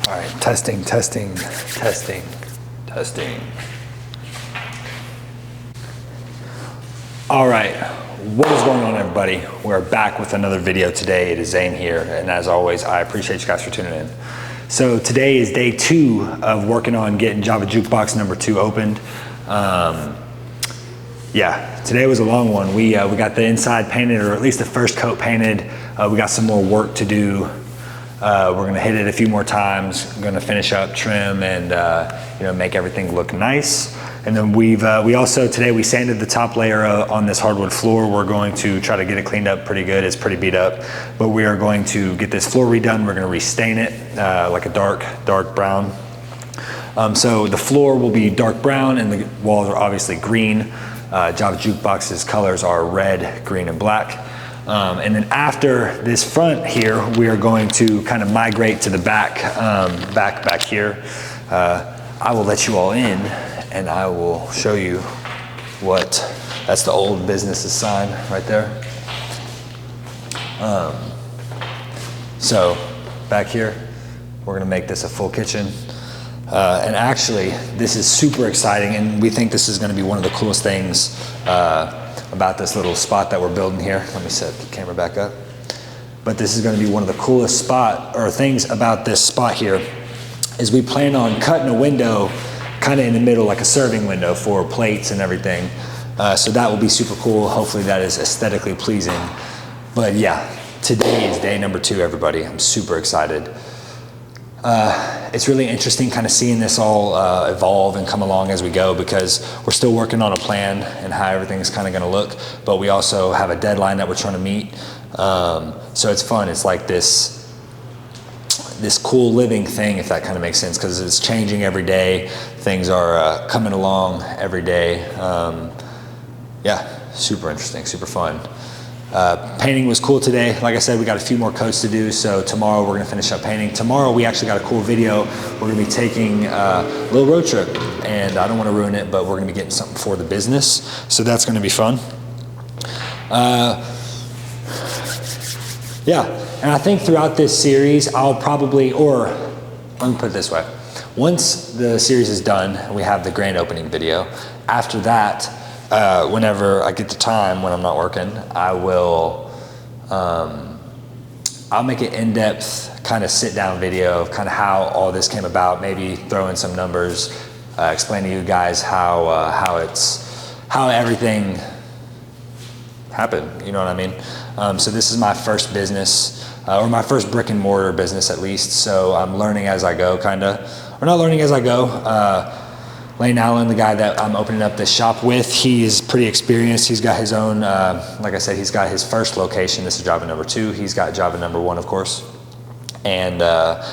All right, testing, testing, testing, testing. All right, what is going on, everybody? We're back with another video today. It is Zane here, and as always, I appreciate you guys for tuning in. So today is day 2 of working on getting Java Jukebox number 2 opened. Yeah, today was a long one. We got the inside painted, or at least the first coat painted. We got some more work to do. We're gonna hit it a few more times. I'm gonna finish up trim and make everything look nice. And then we also today we sanded the top layer on this hardwood floor. We're going to try to get it cleaned up pretty good. It's pretty beat up, but we are going to get this floor redone. We're gonna restain it like a dark brown. So the floor will be dark brown and the walls are obviously green. Java Jukebox's colors are red, green, and black. And then after this front here, we are going to kind of migrate to the back here. I will let you all in and I will show you that's the old business's sign right there. So back here, we're gonna make this a full kitchen. And actually, this is super exciting, and we think this is gonna be one of the coolest things about this little spot that we're building here. Let me set the camera back up. But this is gonna be one of the coolest things about this spot here is we plan on cutting a window kind of in the middle, like a serving window for plates and everything. So that will be super cool. Hopefully that is aesthetically pleasing. But yeah, today is day number 2, everybody. I'm super excited. It's really interesting kind of seeing this all evolve and come along as we go, because we're still working on a plan and how everything's kind of going to look, but we also have a deadline that we're trying to meet. So it's fun. It's like this cool living thing, if that kind of makes sense, because it's changing every day. Things are coming along every day. Yeah, super interesting, super fun. Painting was cool today. Like I said, we got a few more coats to do, so tomorrow we're gonna finish up painting. Tomorrow we actually got a cool video. We're gonna be taking a little road trip, and I don't wanna ruin it, but we're gonna be getting something for the business, so that's gonna be fun. Yeah, and I think throughout this series, I'll probably, or let me put it this way. Once the series is done, and we have the grand opening video, after that, whenever I get the time when I'm not working, I'll make an in-depth kind of sit-down video of kind of how all this came about, maybe throw in some numbers, explain to you guys how everything happened, you know what I mean? So this is my first business, or my first brick and mortar business at least, so I'm learning as I go, kinda, or not learning as I go. Lane Allen, the guy that I'm opening up this shop with, he is pretty experienced. He's got his own, like I said, he's got his first location. This is Java number 2. He's got Java number 1, of course. And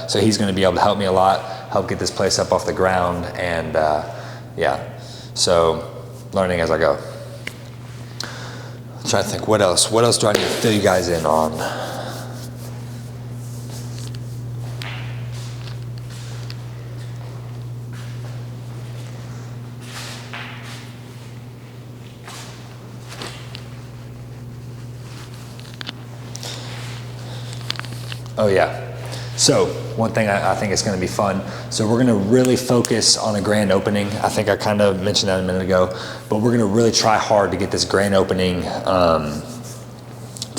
so he's gonna be able to help me a lot, help get this place up off the ground. And yeah, so learning as I go. I'm trying to think what else do I need to fill you guys in on? Oh yeah, so one thing I think is gonna be fun. So we're gonna really focus on a grand opening. I think I kind of mentioned that a minute ago, but we're gonna really try hard to get this grand opening to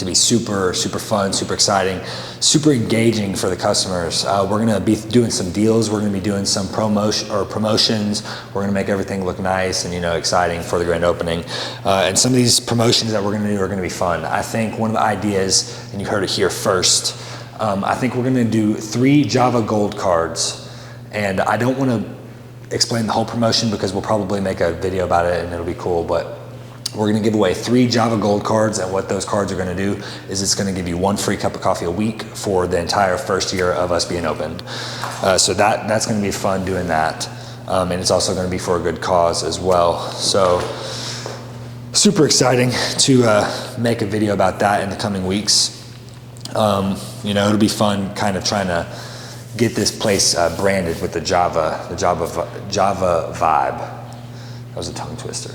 be super, super fun, super exciting, super engaging for the customers. We're gonna be doing some deals. We're gonna be doing some promotions. We're gonna make everything look nice and exciting for the grand opening. And some of these promotions that we're gonna do are gonna be fun. I think one of the ideas, and you heard it here first, I think we're gonna do 3 Java Gold cards, and I don't wanna explain the whole promotion because we'll probably make a video about it and it'll be cool, but we're gonna give away 3 Java Gold cards, and what those cards are gonna do is it's gonna give you 1 free cup of coffee a week for the entire first year of us being open. So that's gonna be fun doing that, and it's also gonna be for a good cause as well. So super exciting to make a video about that in the coming weeks. It'll be fun kind of trying to get this place branded with the Java vibe. That was a tongue twister.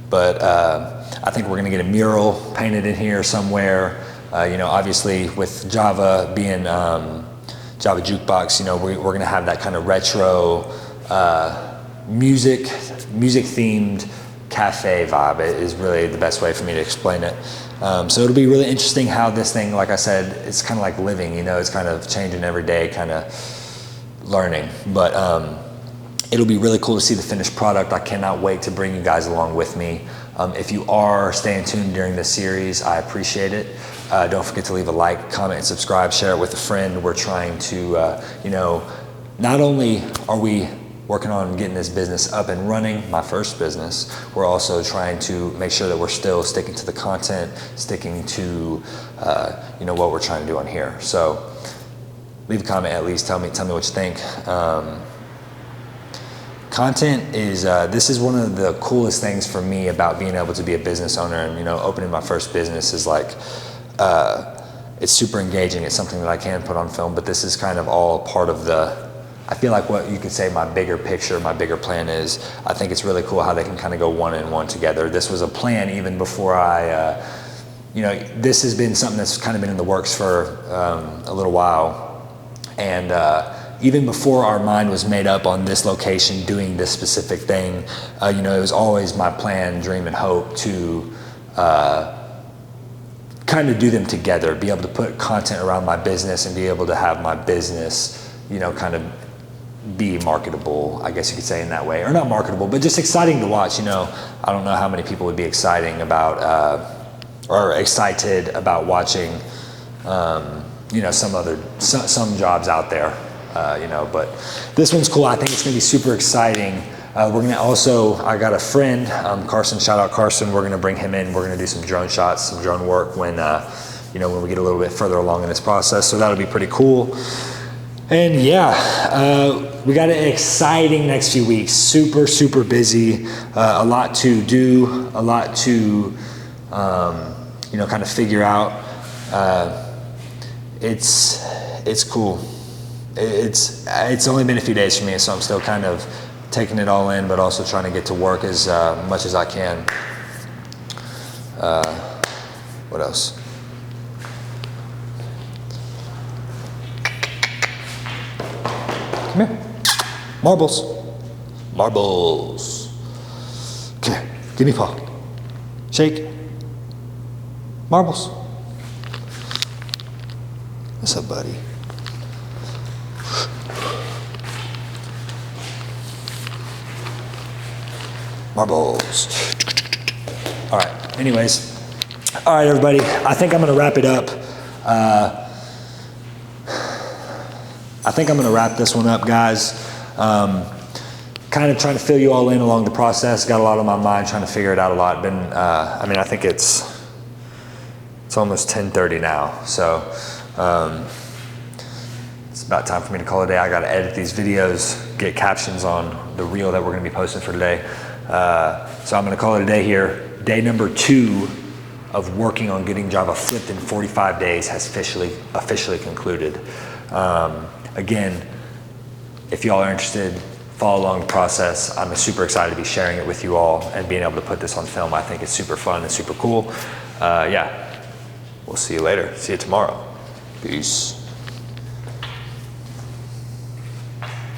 But I think we're gonna get a mural painted in here somewhere. Obviously with Java being Java Jukebox, you know, we're going to have that kind of retro music themed cafe vibe. It is really the best way for me to explain it. So it'll be really interesting how this thing, like I said, it's kind of like living, you know, it's kind of changing every day, kind of learning. But it'll be really cool to see the finished product. I cannot wait to bring you guys along with me. If you are staying tuned during this series, I appreciate it. Don't forget to leave a like, comment, and subscribe, share it with a friend. We're trying to, you know, not only are we working on getting this business up and running, my first business, we're also trying to make sure that we're still sticking to the content, sticking to, you know, what we're trying to do on here. So leave a comment at least, tell me what you think. Content is, this is one of the coolest things for me about being able to be a business owner, and, you know, opening my first business is like, it's super engaging. It's something that I can put on film, but this is kind of all part of the, I feel like what you could say my bigger picture, my bigger plan is. I think it's really cool how they can kind of go one and one together. This was a plan even before I, you know, this has been something that's kind of been in the works for a little while. And even before our mind was made up on this location, doing this specific thing, you know, it was always my plan, dream, and hope to kind of do them together, be able to put content around my business and be able to have my business, you know, kind of be marketable, I guess you could say in that way, or not marketable, but just exciting to watch. You know, I don't know how many people would be excited about watching, you know, some jobs out there, you know, but this one's cool. I think it's gonna be super exciting. We're gonna also, I got a friend, Carson, shout out Carson. We're gonna bring him in. We're gonna do some drone shots, some drone work when, you know, when we get a little bit further along in this process. So that'll be pretty cool. And yeah, we got an exciting next few weeks. Super, super busy. A lot to do, a lot to, you know, kind of figure out. It's cool. It's only been a few days for me, so I'm still kind of taking it all in, but also trying to get to work as much as I can. What else? Come here. Marbles. Marbles. Come here. Give me a paw. Shake. Marbles. What's up, buddy? Marbles. All right, anyways. All right, everybody, I think I'm gonna wrap it up. I think I'm gonna wrap this one up, guys. Kind of trying to fill you all in along the process. Got a lot on my mind, trying to figure it out a lot. I mean, I think it's almost 10:30 now, so it's about time for me to call it a day. I gotta edit these videos, get captions on the reel that we're gonna be posting for today. So I'm gonna call it a day here. Day number 2 of working on getting Java flipped in 45 days has officially concluded. Again, if y'all are interested, follow along the process. I'm super excited to be sharing it with you all and being able to put this on film. I think it's super fun and super cool. Yeah, we'll see you later. See you tomorrow. Peace.